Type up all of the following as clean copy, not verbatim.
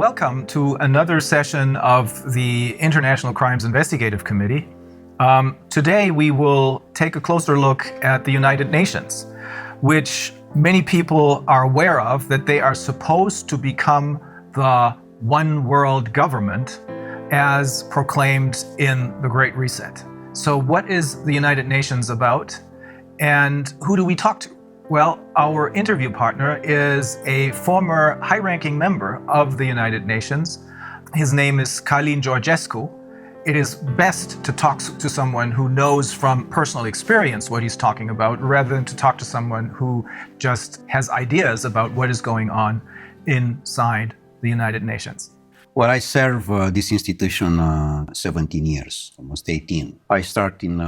Welcome to another session of the International Crimes Investigative Committee. Today we will take a closer look at the United Nations, which many people are aware of, that they are supposed to become the one world government as proclaimed in the Great Reset. So what is the United Nations about, and who do we talk to? Well, our interview partner is a former high-ranking member of the United Nations. His name is Călin Georgescu. It is best to talk to someone who knows from personal experience what he's talking about, rather than to talk to someone who just has ideas about what is going on inside the United Nations. Well, I serve this institution 17 years, almost 18. I started in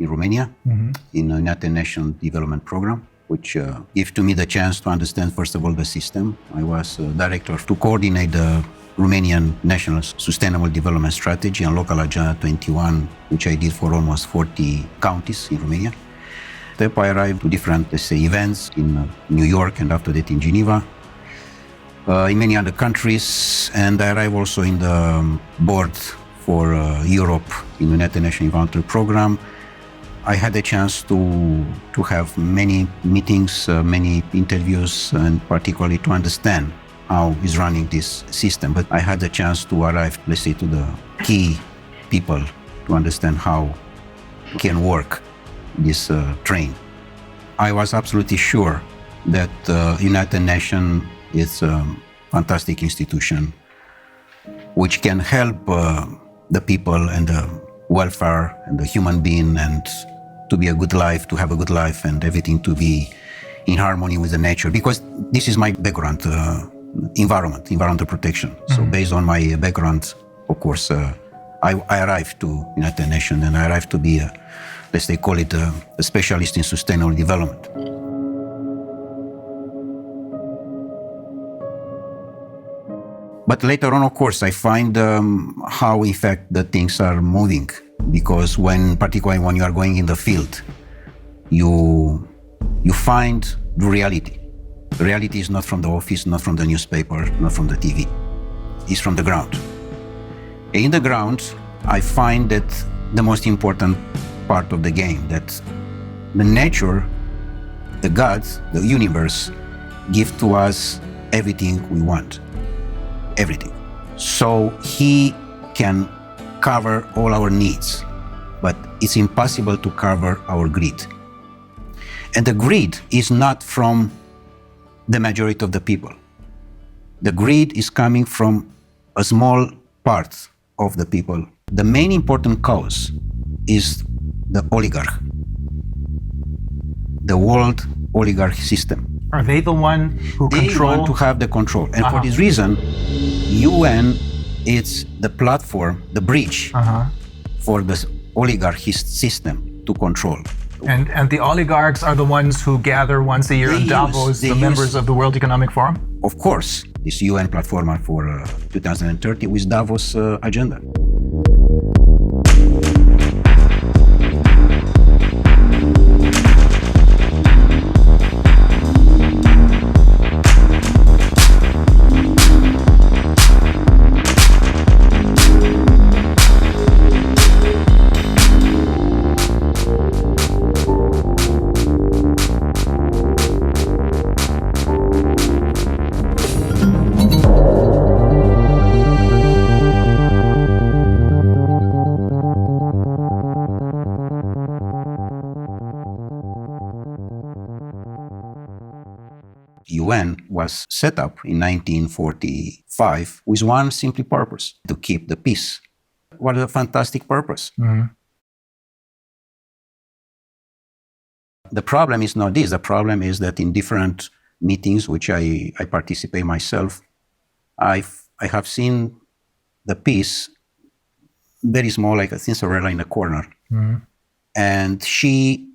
Romania, in the United Nations Development Program, which gave to me the chance to understand, first of all, the system. I was director to coordinate the Romanian National Sustainable Development Strategy and Local Agenda 21, which I did for almost 40 counties in Romania. Then I arrived to different, let's say, events in New York and after that in Geneva, in many other countries, and I arrived also in the board for Europe in the United Nations Environmental Program. I had the chance to have many meetings, many interviews, and particularly to understand how is running this system. But I had the chance to arrive, let's say, to the key people to understand how can work this train. I was absolutely sure that United Nations is a fantastic institution which can help the people and the welfare and the human being, and to be a good life, to have a good life, and everything to be in harmony with the nature. Because this is my background, environmental protection. So based on my background, of course, I arrived to United Nations, and I arrived to be, let's say, call it a specialist in sustainable development. But later on, of course, I find how, in fact, the things are moving. Because particularly when you are going in the field, you find the reality. The reality is not from the office, not from the newspaper, not from the TV. It's from the ground. In the ground, I find that the most important part of the game, that the nature, the gods, the universe, give to us everything we want. Everything. So he can cover all our needs, but it's impossible to cover our greed. And the greed is not from the majority of the people. The greed is coming from a small part of the people. The main important cause is the oligarch, the world oligarch system. Are they the one who control? They want to have the control. And for this reason, UN is the platform, the bridge for the oligarchy system to control. And the oligarchs are the ones who gather once a year in Davos, the members of the World Economic Forum? Of course, this UN platform for 2030 with Davos agenda. UN was set up in 1945 with one simple purpose: to keep the peace. What a fantastic purpose. The problem is not this. The problem is that in different meetings, which I participate myself, I have seen the peace very small, like a Cinderella in a corner. And she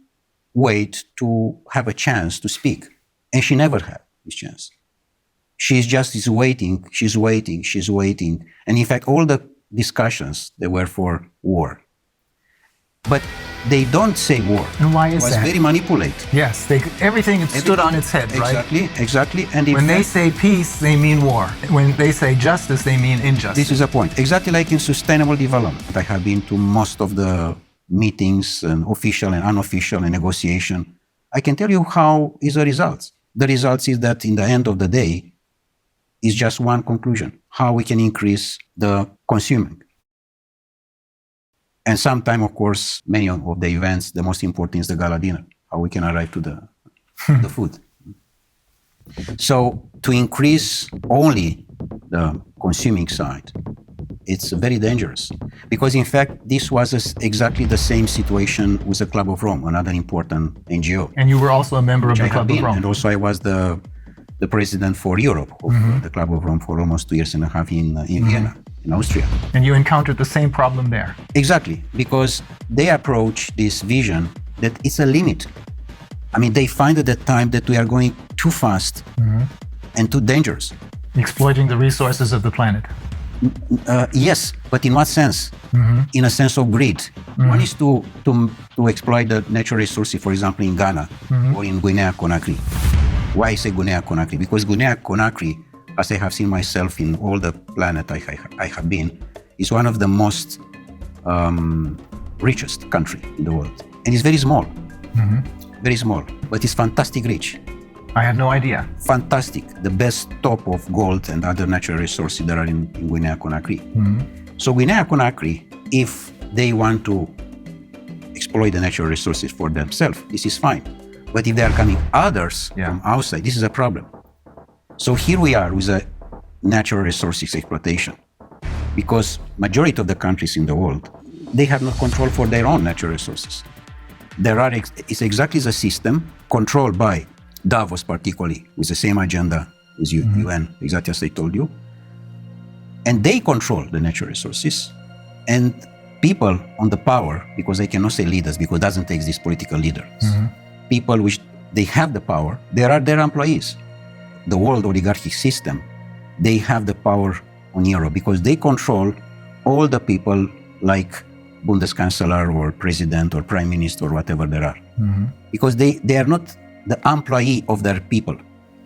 wait to have a chance to speak. And she never had this chance. She's waiting, she's waiting. And in fact, all the discussions, they were for war. But they don't say war. And why is It was that? very manipulated. Yes, everything stood on its head, right? Exactly. And in When they fact, say peace, they mean war. When they say justice, they mean injustice. this is a point. Exactly like in sustainable development. I have been to most of the meetings, and official and unofficial, and negotiation. I can tell you how is the results. The results is that in the end of the day, is just one conclusion: how we can increase the consuming. And sometimes, of course, many of the events, the most important is the gala dinner, how we can arrive to the food. So to increase only the consuming side, it's very dangerous. Because in fact, this was exactly the same situation with the Club of Rome, another important NGO. And you were also a member of the Club of Rome. And also I was the president for Europe of the Club of Rome for almost 2.5 years in Vienna, in Austria. And you encountered the same problem there. Exactly, because they approach this vision that it's a limit. I mean, they find at that time that we are going too fast and too dangerous. Exploiting the resources of the planet. Yes, but in what sense? In a sense of greed. One is to exploit the natural resources, for example, in Ghana or in Guinea-Conakry. Why I say Guinea-Conakry? Because Guinea-Conakry, as I have seen myself in all the planet I have been, is one of the most richest country in the world. And it's very small, very small, but it's fantastic rich. I had no idea. Fantastic, the best top of gold and other natural resources that are in Guinea-Conakry. So Guinea-Conakry, if they want to exploit the natural resources for themselves, this is fine. But if there are coming others from outside, this is a problem. So here we are with a natural resources exploitation, because majority of the countries in the world, they have no control for their own natural resources. It's exactly the system controlled by Davos, particularly with the same agenda with UN, exactly as I told you. And they control the natural resources, and people on the power, because I cannot say leaders, because it doesn't take these political leaders. People which they have the power, they are their employees. The world oligarchic system, they have the power on Europe because they control all the people like Bundeskanzler or president or prime minister or whatever there are. Because they are not the employee of their people.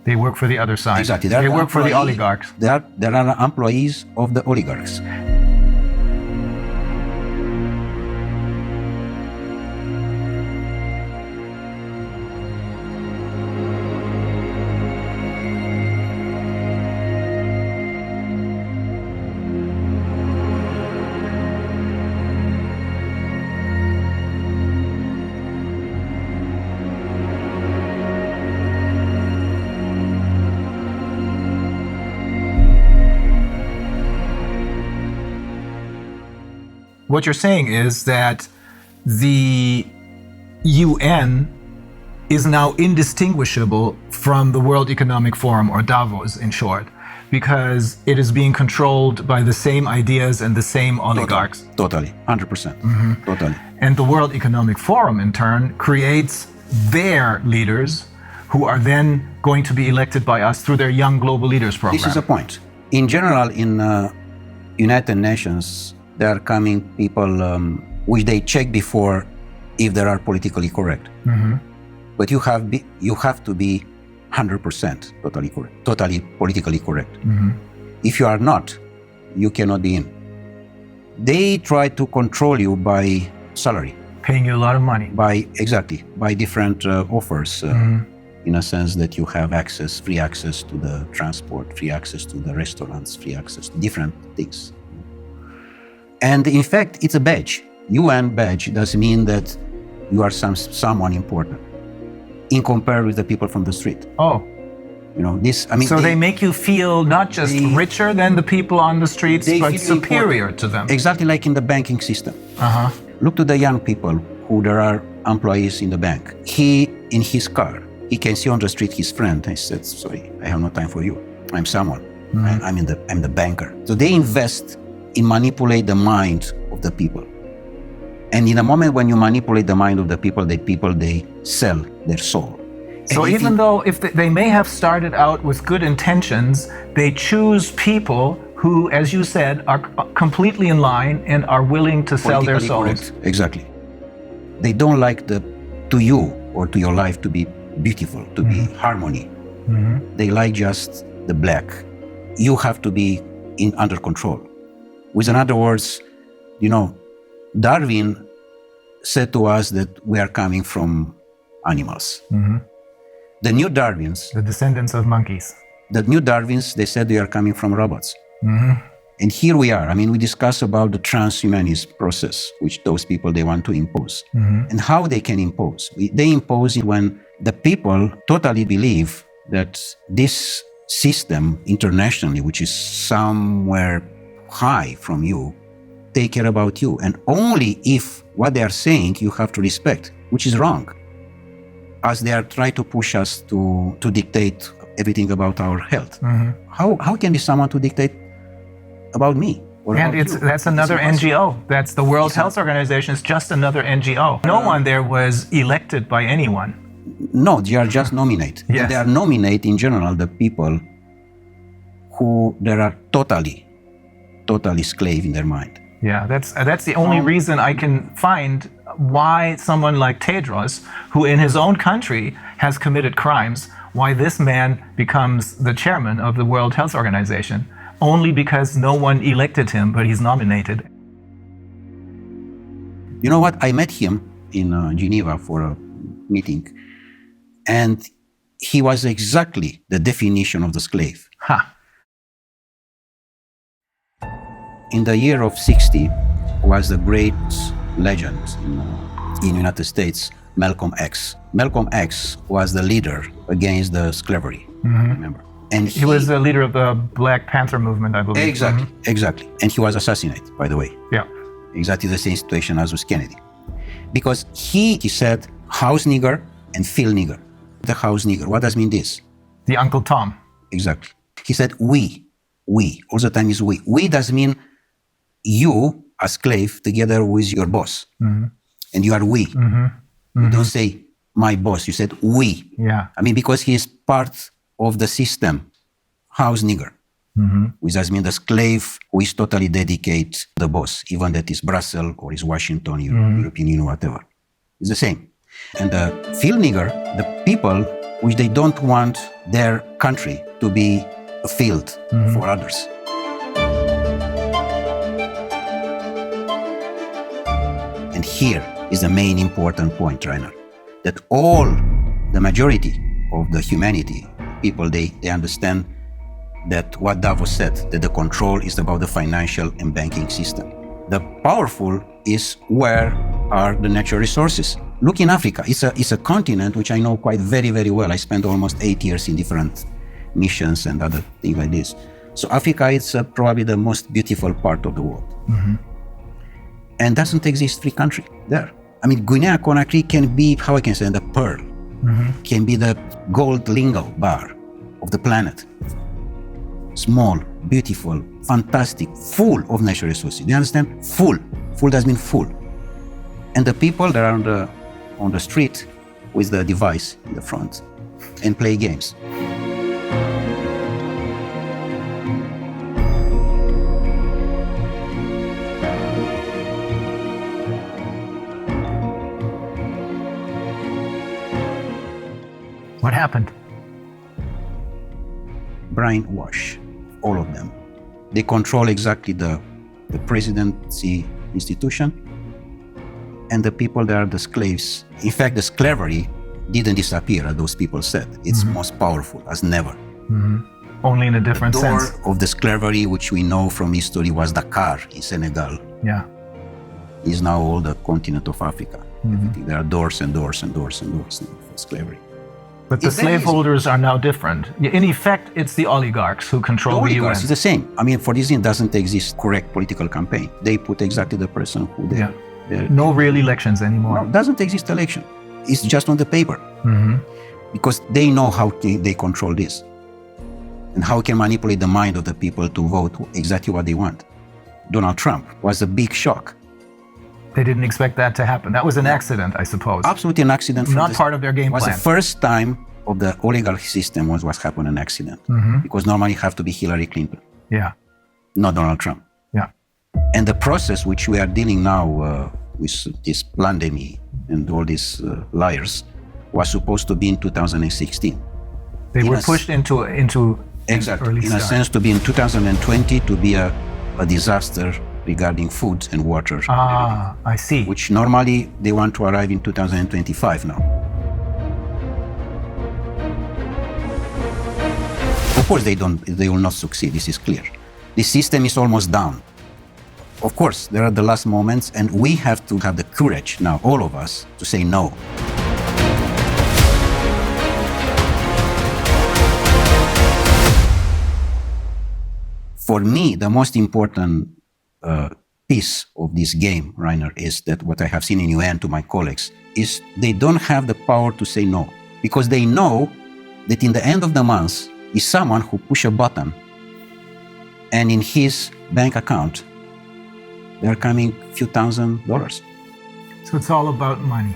They work for the other side. Exactly. They work for the oligarchs. They are employees of the oligarchs. What you're saying is that the UN is now indistinguishable from the World Economic Forum, or Davos in short, because it is being controlled by the same ideas and the same oligarchs. Totally, 100%. Totally. And the World Economic Forum, in turn, creates their leaders who are then going to be elected by us through their Young Global Leaders program. This is a point. In general, in United Nations, there are coming people which they check before if they are politically correct. But you have to be 100% totally correct, totally politically correct. If you are not, you cannot be in. They try to control you by salary. Paying you a lot of money. By different offers, in a sense that you have free access to the transport, free access to the restaurants, free access to different things. And in fact, it's a badge. UN badge does mean that you are someone important in comparison with the people from the street. Oh. You know, this, I mean. So they make you feel not just richer than the people on the streets, but superior to them. Exactly like in the banking system. Look to the young people who there are employees in the bank. He, in his car, he can see on the street his friend. He said, sorry, I have no time for you. I'm someone. I'm the banker. So they invest in manipulate the mind of the people. And in a moment when you manipulate the mind of the people, they sell their soul. So even though if they may have started out with good intentions, they choose people who, as you said, are completely in line and are willing to sell their souls. Correct. Exactly. They don't like to you or to your life to be beautiful, to be harmony. They like just the black. You have to be under control. With other words, Darwin said to us that we are coming from animals. The new Darwins, The descendants of monkeys. they said they are coming from robots. And here we are. We discuss about the transhumanist process, which those people, they want to impose. And how they can impose. They impose it when the people totally believe that this system internationally, which is somewhere high from you, take care about you. And only if what they are saying you have to respect, which is wrong. As they are trying to push us to dictate everything about our health. How can be someone to dictate about me? And that's another NGO. That's the World Health Organization. It's just another NGO. No one there was elected by anyone. No, they are just nominate. Yes. And they are nominate in general the people who they are totally slave in their mind. Yeah, that's the only reason I can find why someone like Tedros, who in his own country has committed crimes, why this man becomes the chairman of the World Health Organization. Only because no one elected him, but he's nominated. You know what? I met him in Geneva for a meeting, and he was exactly the definition of the slave. In the year of 60 was the great legend in United States, Malcolm X. Malcolm X was the leader against the slavery, remember? And he was the leader of the Black Panther movement, I believe. Exactly. And he was assassinated, by the way. Yeah. Exactly the same situation as with Kennedy. Because he said house nigger and field nigger. The house nigger, what does mean this? The Uncle Tom. Exactly. He said we. All the time is we. We does mean you, a slave, together with your boss. And you are we. You don't say my boss, you said we. Yeah. Because he is part of the system, house nigger, which does mean the slave who is totally dedicated to the boss, even that is Brussels or is Washington, European Union, whatever. It's the same. And the field nigger, the people which they don't want their country to be a field for others. And here is the main important point, Rainer, that the majority of the humanity, people, they understand that what Davos said, that the control is about the financial and banking system. The powerful is where are the natural resources. Look in Africa. It's a continent which I know quite very, very well. I spent almost 8 years in different missions and other things like this. So Africa is probably the most beautiful part of the world. And doesn't exist free country there. Guinea-Conakry can be, how I can say, the pearl. Can be the gold lingo bar of the planet. Small, beautiful, fantastic, full of natural resources. Do you understand? Full. Full does mean full. And the people that are on the street with the device in the front and play games. What happened? Brainwash, all of them. They control exactly the presidency institution and the people that are the slaves. In fact, the slavery didn't disappear, as those people said. It's most powerful as never. Only in a different sense. The door of the slavery, which we know from history, was Dakar in Senegal. Yeah. Is now all the continent of Africa. There are doors and doors and doors and doors for slavery. But the slaveholders are now different. In effect, it's the oligarchs who control the UN. It's the same. For this reason, doesn't exist correct political campaign. They put exactly the person who they. No real elections anymore. No, doesn't exist election. It's just on the paper. Because they know how they control this, and how can manipulate the mind of the people to vote exactly what they want. Donald Trump was a big shock. They didn't expect that to happen. That was an accident, I suppose. Absolutely an accident. Not part of their game plan. It was the first time of the oligarchy system was happened an accident. Because normally it have to be Hillary Clinton. Yeah. Not Donald Trump. Yeah. And the process which we are dealing now with this pandemic, and all these liars was supposed to be in 2016. They were pushed into exactly, early in a start. sense to be in 2020 to be a disaster regarding food and water. I see. Which normally they want to arrive in 2025 now. Of course they will not succeed, this is clear. The system is almost down. Of course, there are the last moments, and we have to have the courage now, all of us, to say no. For me, the most important piece of this game, Rainer, is that what I have seen in UN to my colleagues is they don't have the power to say no, because they know that in the end of the month is someone who push a button and in his bank account there are coming few $1,000s. So it's all about money.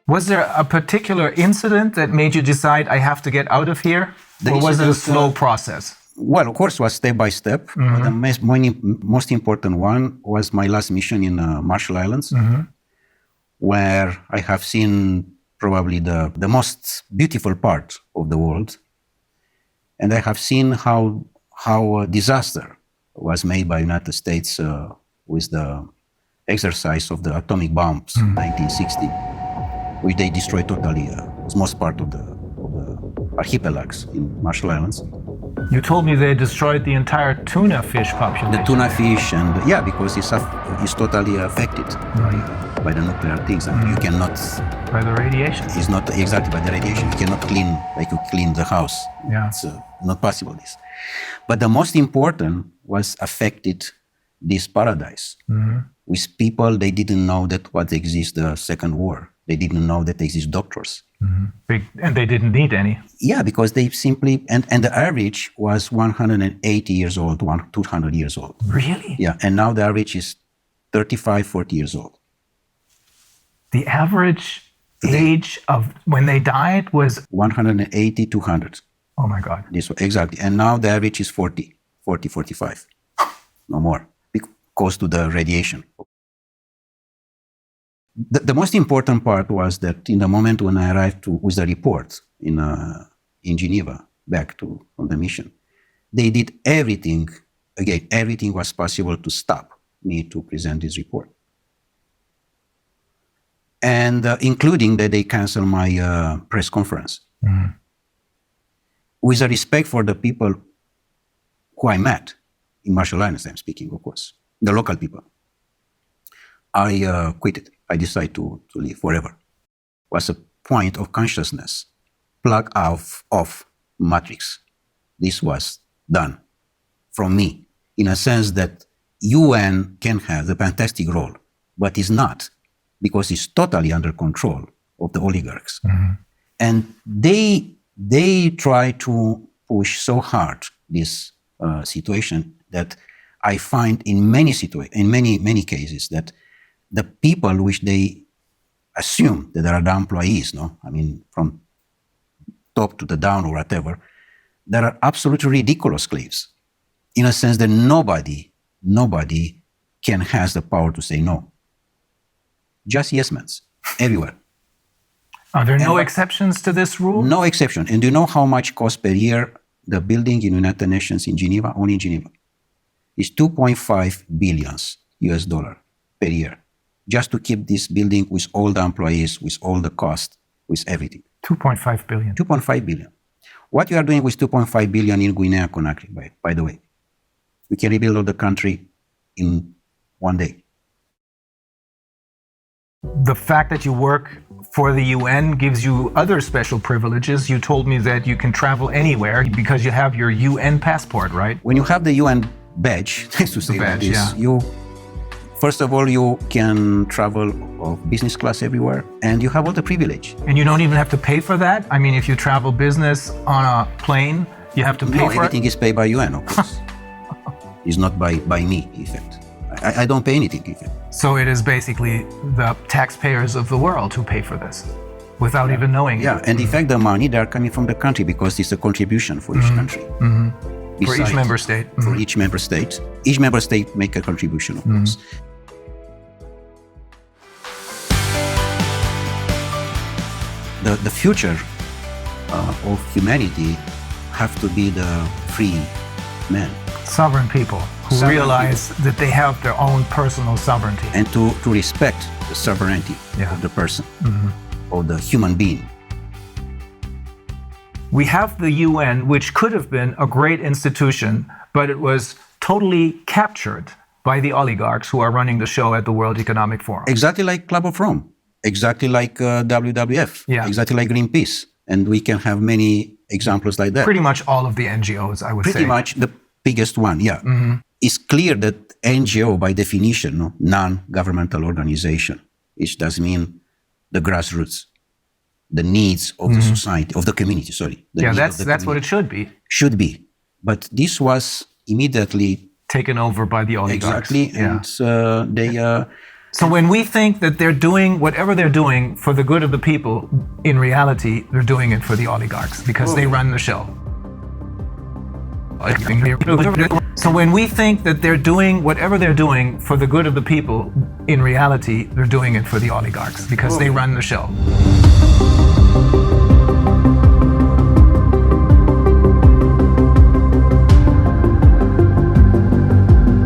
Was there a particular incident that made you decide, I have to get out of here? Or was it a slow process? Well, of course, it was step by step. The most important one was my last mission in Marshall Islands, where I have seen probably the most beautiful part of the world. And I have seen how a disaster was made by United States with the exercise of the atomic bombs in 1960. Which they destroyed totally, most part of the archipelagos in Marshall Islands. You told me they destroyed the entire tuna fish population. The tuna fish, and yeah, because it's totally affected by the nuclear things. And you cannot... By the radiation. It's not exactly by the radiation. You cannot clean like you clean the house. Yeah. It's not possible, this. But the most important was affected this paradise. With people, they didn't know that what exists the Second War. They didn't know that there exist doctors. And they didn't need any. Yeah, because they simply, and the average was 180 years old, 200 years old. Really? Yeah, and now the average is 35, 40 years old. The average age of when they died was? 180, 200. Oh my God. Exactly, and now the average is 40, 45. No more, because to the radiation. The most important part was that in the moment when I arrived with the report in Geneva, back from the mission, they did everything, again, everything was possible to stop me to present this report. And including that they canceled my press conference. With a respect for the people who I met, in Marshall Islands I'm speaking, of course, the local people, I quit it. I decided to leave forever. It was a point of consciousness, plug off matrix. This was done from me, in a sense that UN can have the fantastic role, but is not, because it's totally under control of the oligarchs. And they try to push so hard this situation that I find in many cases that the people which they assume that are the employees, I mean, from top to the down or whatever, there are absolutely ridiculous slaves, in a sense that nobody can has the power to say no. Just yes men, everywhere. Are there no exceptions to this rule? No exception. And do you know how much costs per year the building in United Nations in Geneva, only in Geneva? It's $2.5 billion US per year. Just to keep this building with all the employees, with all the cost, with everything. 2.5 billion. 2.5 billion. What you are doing with 2.5 billion in Guinea-Conakry, by the way, we can rebuild all the country in one day. The fact that you work for the UN gives you other special privileges. You told me that you can travel anywhere because you have your UN passport, right? When you have the UN badge, to say like this, first of all, you can travel of business class everywhere, and you have all the privilege. And you don't even have to pay for that? I mean, if you travel business on a plane, you have to pay for it? No, everything is paid by UN, of course. It's not by me, in fact. I don't pay anything, in fact. So it is basically the taxpayers of the world who pay for this without even knowing Yeah, it. and in fact, the money, they are coming from the country because it's a contribution for each country. For each member state. For each member state. Each member state make a contribution, of course. The future of humanity have to be the free men. Sovereign people who Sovereign realize that they have their own personal sovereignty. And to respect the sovereignty of the person, of the human being. We have the UN, which could have been a great institution, but it was totally captured by the oligarchs who are running the show at the World Economic Forum. Exactly like Club of Rome, exactly like WWF, exactly like Greenpeace. And we can have many examples like that. Pretty much all of the NGOs, I would say. Pretty much the biggest one, yeah. It's clear that NGO, by definition, no, non-governmental organization, which does mean the grassroots, the needs of the society, of the community, sorry. That's what it should be. Should be. But this was immediately taken over by the oligarchs. Exactly, and they... So when we think that they're doing whatever they're doing for the good of the people, in reality, they're doing it for the oligarchs because they run the show. So when we think that they're doing whatever they're doing for the good of the people, in reality, they're doing it for the oligarchs because they run the show.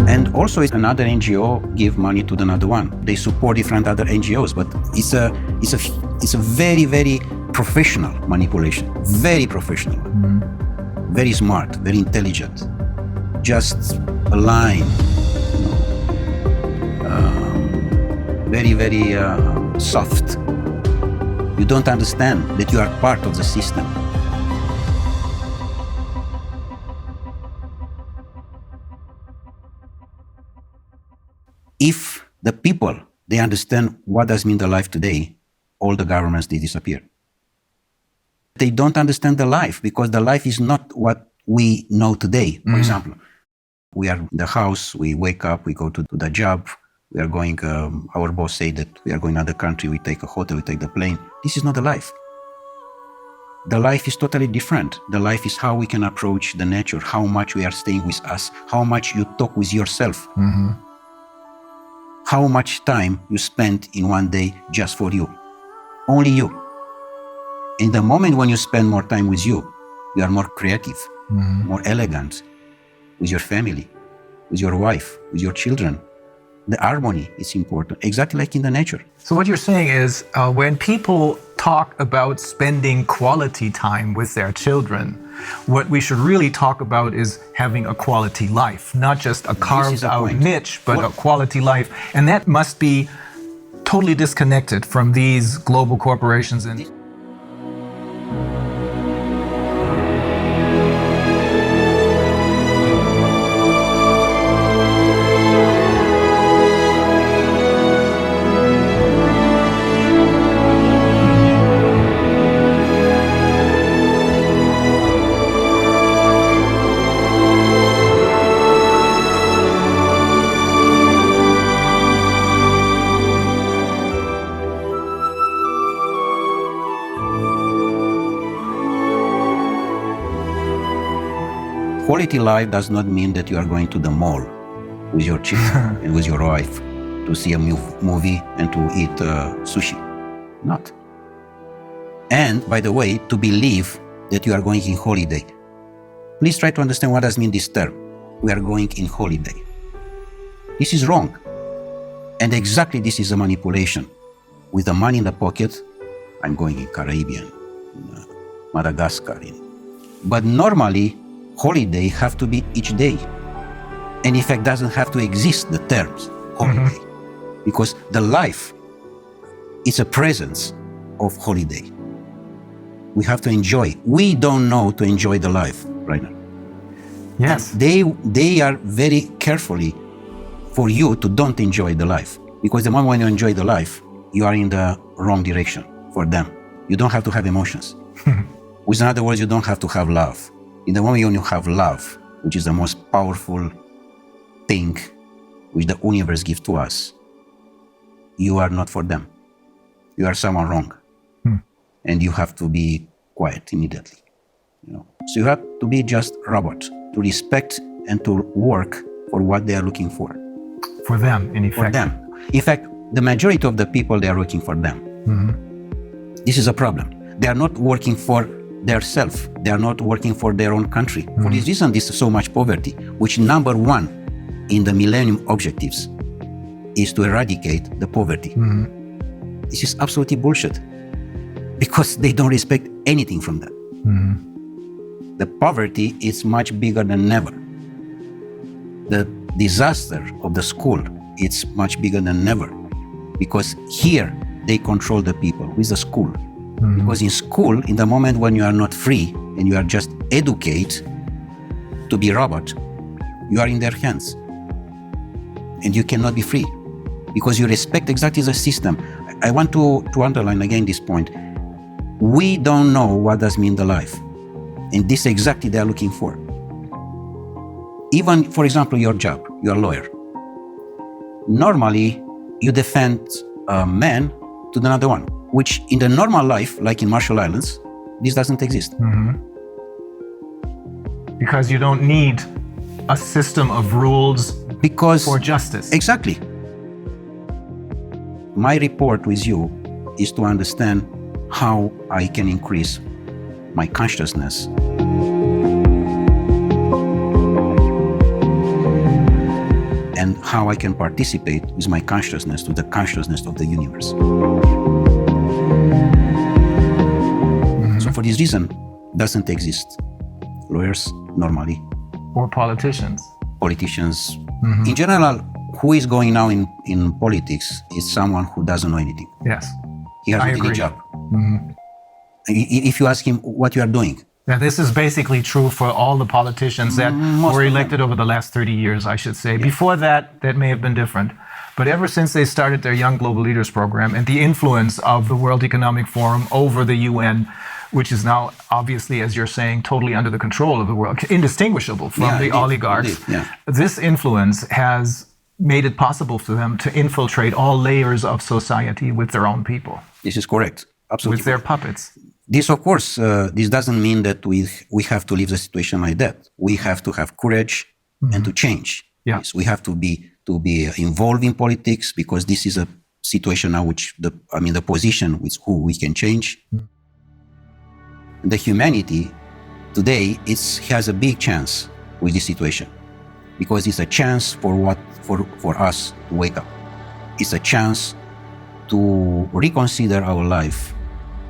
And also, another NGO give money to another one. They support different other NGOs, but it's a very, very professional manipulation. Very professional, very smart, very intelligent. Just a line, very, very soft. You don't understand that you are part of the system. If the people, they understand what does mean the life today, all the governments, they disappear. They don't understand the life because the life is not what we know today. For example, we are in the house, we wake up, we go to the job, we are going, our boss say that we are going to another country, we take a hotel, we take the plane. This is not the life. The life is totally different. The life is how we can approach the nature, how much we are staying with us, how much you talk with yourself. How much time you spend in one day just for you. Only you. In the moment when you spend more time with you are more creative, more elegant, with your family, with your wife, with your children. The harmony is important, exactly like in the nature. So what you're saying is when people talk about spending quality time with their children, what we should really talk about is having a quality life, not just a carved out niche, but a quality life. And that must be totally disconnected from these global corporations. And quality life does not mean that you are going to the mall with your children and with your wife to see a movie and to eat sushi. Not. And, by the way, to believe that you are going in holiday. Please try to understand what does mean this term. We are going in holiday. This is wrong. And exactly this is a manipulation. With the money in the pocket, I'm going in Caribbean, in Madagascar. But normally, holiday have to be each day. And in fact, doesn't have to exist, the terms holiday. Because the life is a presence of holiday. We have to enjoy. We don't know to enjoy the life right now. yes, They are very carefully for you to don't enjoy the life. Because the moment when you enjoy the life, you are in the wrong direction for them. You don't have to have emotions. With other words, you don't have to have love. In the moment when you have love, which is the most powerful thing which the universe gives to us, you are not for them. You are someone wrong. And you have to be quiet immediately. So you have to be just robot, to respect and to work for what they are looking for. For them, in effect. For them. In fact, the majority of the people, they are working for them. This is a problem. They are not working for their self. They are not working for their own country. For this reason, this is so much poverty, which number one in the Millennium Objectives is to eradicate the poverty. This is absolutely bullshit, because they don't respect anything from that. The poverty is much bigger than ever. The disaster of the school, it's much bigger than ever, because here they control the people with the school. Because in school, in the moment when you are not free and you are just educated to be robot, you are in their hands and you cannot be free because you respect exactly the system. I want to underline again this point. We don't know what does mean the life, and this exactly they are looking for. Even, for example, your job, you're a lawyer. Normally, you defend a man to another one, which in the normal life, like in Marshall Islands, this doesn't exist. Because you don't need a system of rules for justice. Exactly. My report with you is to understand how I can increase my consciousness. And how I can participate with my consciousness to the consciousness of the universe. So for this reason, doesn't exist lawyers normally. Or politicians. Politicians. In general, who is going now in politics is someone who doesn't know anything. Yes. He has any job. If you ask him what you are doing. Yeah, this is basically true for all the politicians that were elected over the last 30 years, I should say. Before that, that may have been different. But ever since they started their Young Global Leaders program and the influence of the World Economic Forum over the UN, which is now obviously, as you're saying, totally under the control of the world, indistinguishable from the oligarchs, this influence has made it possible for them to infiltrate all layers of society with their own people. This is correct. Absolutely. With their puppets. This, of course, this doesn't mean that we have to leave the situation like that. We have to have courage and to change. Yes, we have to be involved in politics, because this is a situation now which the position with who we can change. The humanity today has a big chance with this situation, because it's a chance for us to wake up. It's a chance to reconsider our life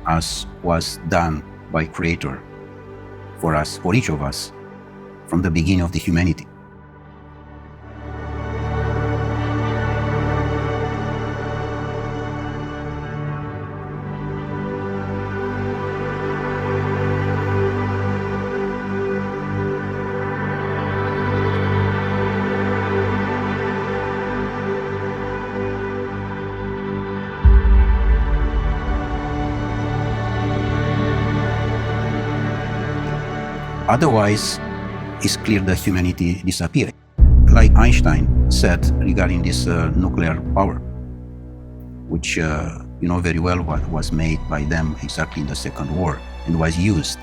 as was done by Creator for us, for each of us, from the beginning of the humanity. Otherwise, it's clear that humanity disappears. Like Einstein said regarding this nuclear power, which you know very well what was made by them exactly in the Second War and was used.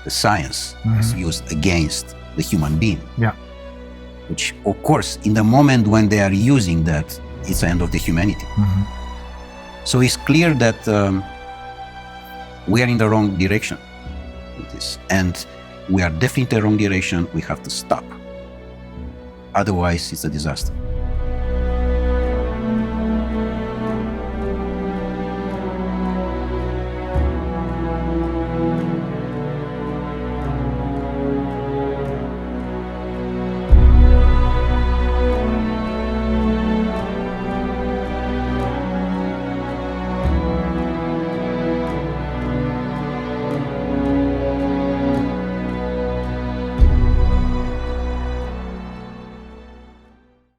The science was used against the human being. Yeah. Which, of course, in the moment when they are using that, it's the end of the humanity. So it's clear that we are in the wrong direction. And we are definitely in the wrong direction. We have to stop. Otherwise, it's a disaster.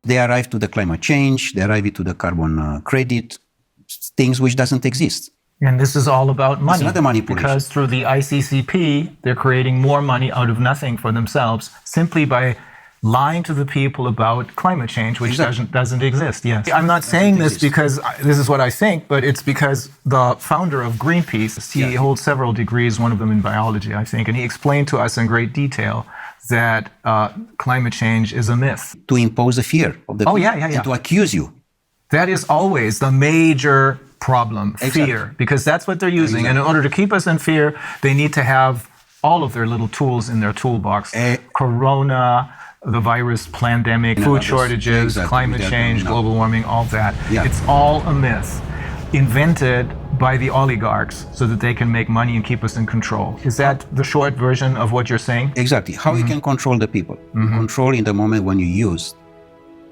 They arrive to the climate change, they arrive to the carbon credit, things which doesn't exist. And this is all about money. It's not a manipulation. Because through the ICCP, they're creating more money out of nothing for themselves, simply by lying to the people about climate change, which Exactly. doesn't exist. Yes. I'm not saying this because this is what I think, but it's because the founder of Greenpeace, he holds several degrees, one of them in biology, I think, and he explained to us in great detail that climate change is a myth. To impose a fear of the people and to accuse you. That is always the major problem, fear, because that's what they're using. And in order to keep us in fear, they need to have all of their little tools in their toolbox. Corona, the virus, pandemic, food shortages, climate change, global warming, all that. It's all a myth invented by the oligarchs so that they can make money and keep us in control. Is that the short version of what you're saying? Exactly. How you can control the people. Control in the moment when you use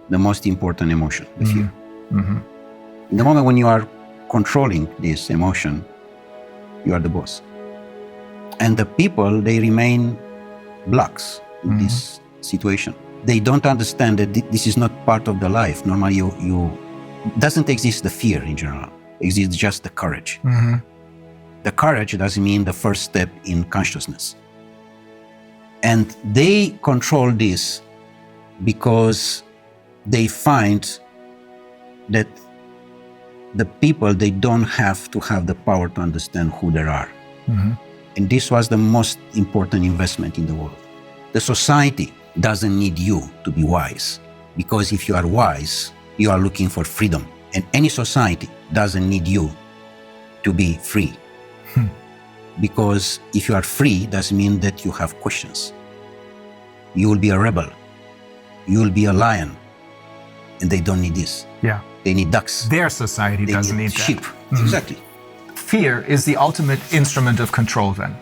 the most important emotion, the fear. In the moment when you are controlling this emotion, you are the boss. And the people, they remain blocks in this situation. They don't understand that this is not part of the life. Normally, doesn't exist the fear in general. Exists just the courage. The courage doesn't mean the first step in consciousness. And they control this because they find that the people, they don't have to have the power to understand who they are. And this was the most important investment in the world. The society doesn't need you to be wise, because if you are wise, you are looking for freedom. And any society doesn't need you to be free. Because if you are free, doesn't mean that you have questions. You will be a rebel. You will be a lion. And they don't need this. Yeah. They need ducks. Their society doesn't need sheep. that. Exactly. Fear is the ultimate instrument of control then.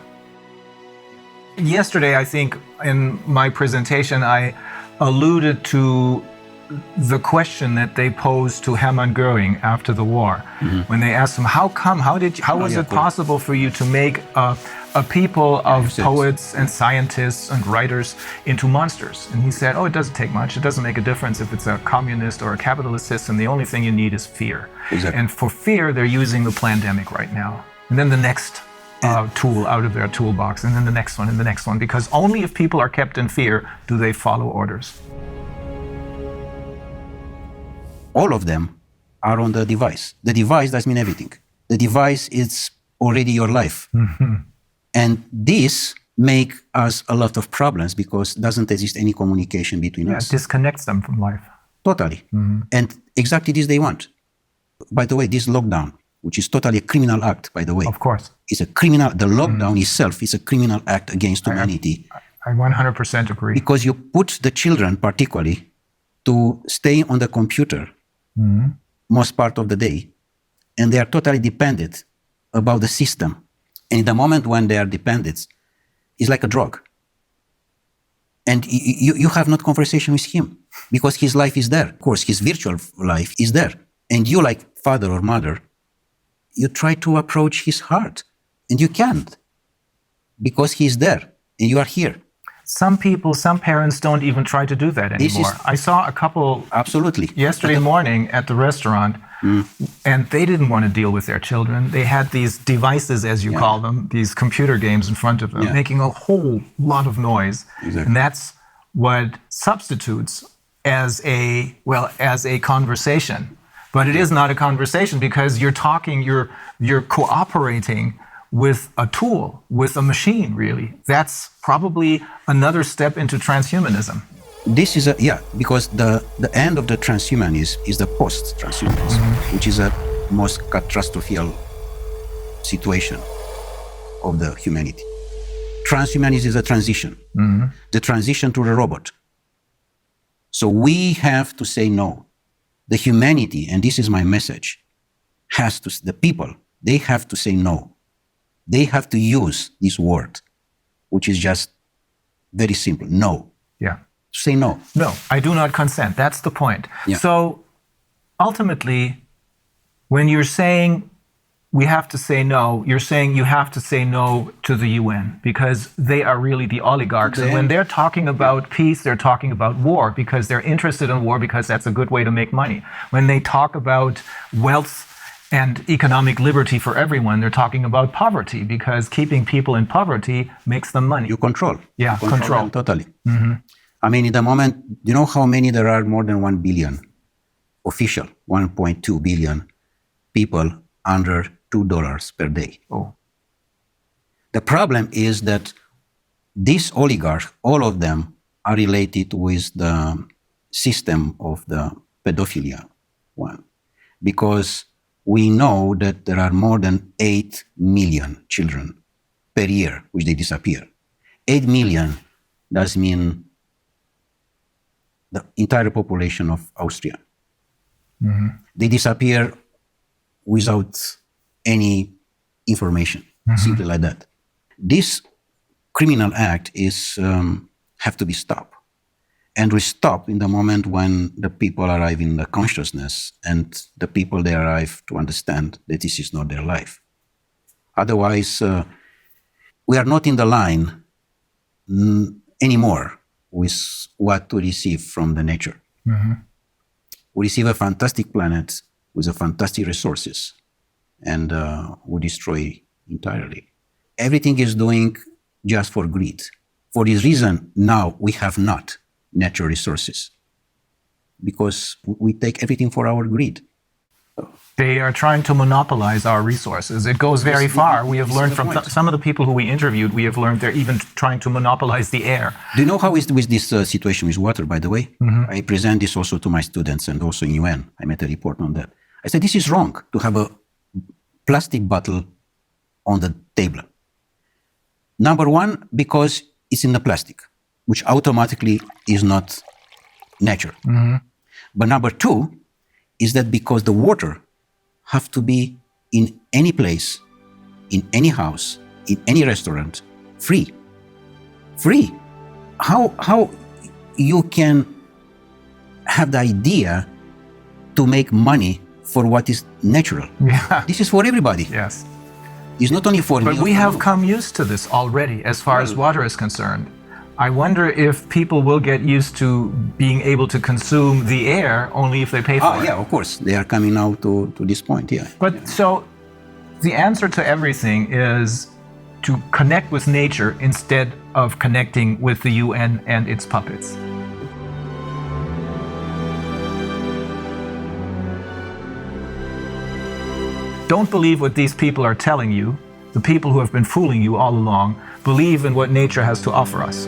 Yesterday, I think in my presentation, I alluded to the question that they posed to Hermann Göring after the war, when they asked him, how was it possible for you to make a people of poets and scientists and writers into monsters? And he said, it doesn't take much. It doesn't make a difference if it's a communist or a capitalist system. The only thing you need is fear. Exactly. And for fear, they're using the pandemic right now. And then the next tool out of their toolbox, and then the next one, and the next one, because only if people are kept in fear do they follow orders. All of them are on the device. The device doesn't mean everything. The device is already your life. And this make us a lot of problems because doesn't exist any communication between us. It disconnects them from life. Totally. And exactly this they want. By the way, this lockdown, which is totally a criminal act, by the way. Of course. Is a criminal, the lockdown itself is a criminal act against humanity. I 100% agree. Because you put the children particularly to stay on the computer most part of the day, and they are totally dependent about the system. And in the moment when they are dependent, it's like a drug. And you have not conversation with him because his life is there. Of course, his virtual life is there. And you, like father or mother, you try to approach his heart, and you can't because he is there and you are here. Some parents don't even try to do that anymore. I saw a couple yesterday morning at the restaurant, and they didn't want to deal with their children. They had these devices, as you call them, these computer games in front of them, making a whole lot of noise. And that's what substitutes as a conversation. But it is not a conversation because you're talking, you're cooperating with a tool, with a machine, really. That's probably another step into transhumanism. This is because the end of the transhumanism is the post-transhumanism, which is a most catastrophic situation of the humanity. Transhumanism is a transition, the transition to the robot. So we have to say no. The humanity, and this is my message, the people, they have to say no. They have to use this word, which is just very simple, no. Yeah. Say no. No, I do not consent. That's the point. Yeah. So ultimately, when you're saying we have to say no, you're saying you have to say no to the UN because they are really the oligarchs. And when they're talking about peace, they're talking about war because they're interested in war because that's a good way to make money. When they talk about wealth and economic liberty for everyone, they're talking about poverty because keeping people in poverty makes them money. You control. Yeah, you control them totally. I mean, in the moment, do you know how many there are? More than 1 billion official, 1.2 billion people under $2 per day. Oh. The problem is that these oligarchs, all of them, are related with the system of the pedophilia one. Because we know that there are more than 8 million children per year which they disappear. 8 million does mean the entire population of Austria. Mm-hmm. They disappear without any information, simply like that. This criminal act is have to be stopped. And we stop in the moment when the people arrive in the consciousness and the people they arrive to understand that this is not their life. Otherwise, we are not in the line anymore with what to receive from the nature. Mm-hmm. We receive a fantastic planet with a fantastic resources, and we destroy entirely. Everything is doing just for greed. For this reason, now we have not natural resources because we take everything for our greed. They are trying to monopolize our resources. It goes very far. We have learned from some of the people who we interviewed, we have learned they're even trying to monopolize the air. Do you know how is with this situation with water, by the way? Mm-hmm. I present this also to my students and also in UN. I made a report on that. I said, this is wrong to have a plastic bottle on the table. Number one, because it's in the plastic, which automatically is not nature. Mm-hmm. But number two is that because the water have to be in any place, in any house, in any restaurant, free. Free. How you can have the idea to make money for what is natural? Yeah. This is for everybody. Yes. It's not only for me. But we have come used to this already as far as water is concerned. I wonder if people will get used to being able to consume the air only if they pay for it. Yeah, of course. They are coming now to this point, yeah. But so the answer to everything is to connect with nature instead of connecting with the UN and its puppets. Don't believe what these people are telling you. The people who have been fooling you all along believe in what nature has to offer us.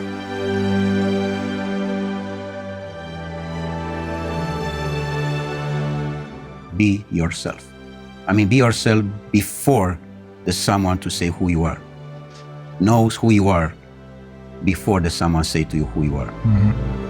Be yourself. I mean, be yourself before there's someone to say who you are. Knows who you are before there's someone say to you who you are. Mm-hmm.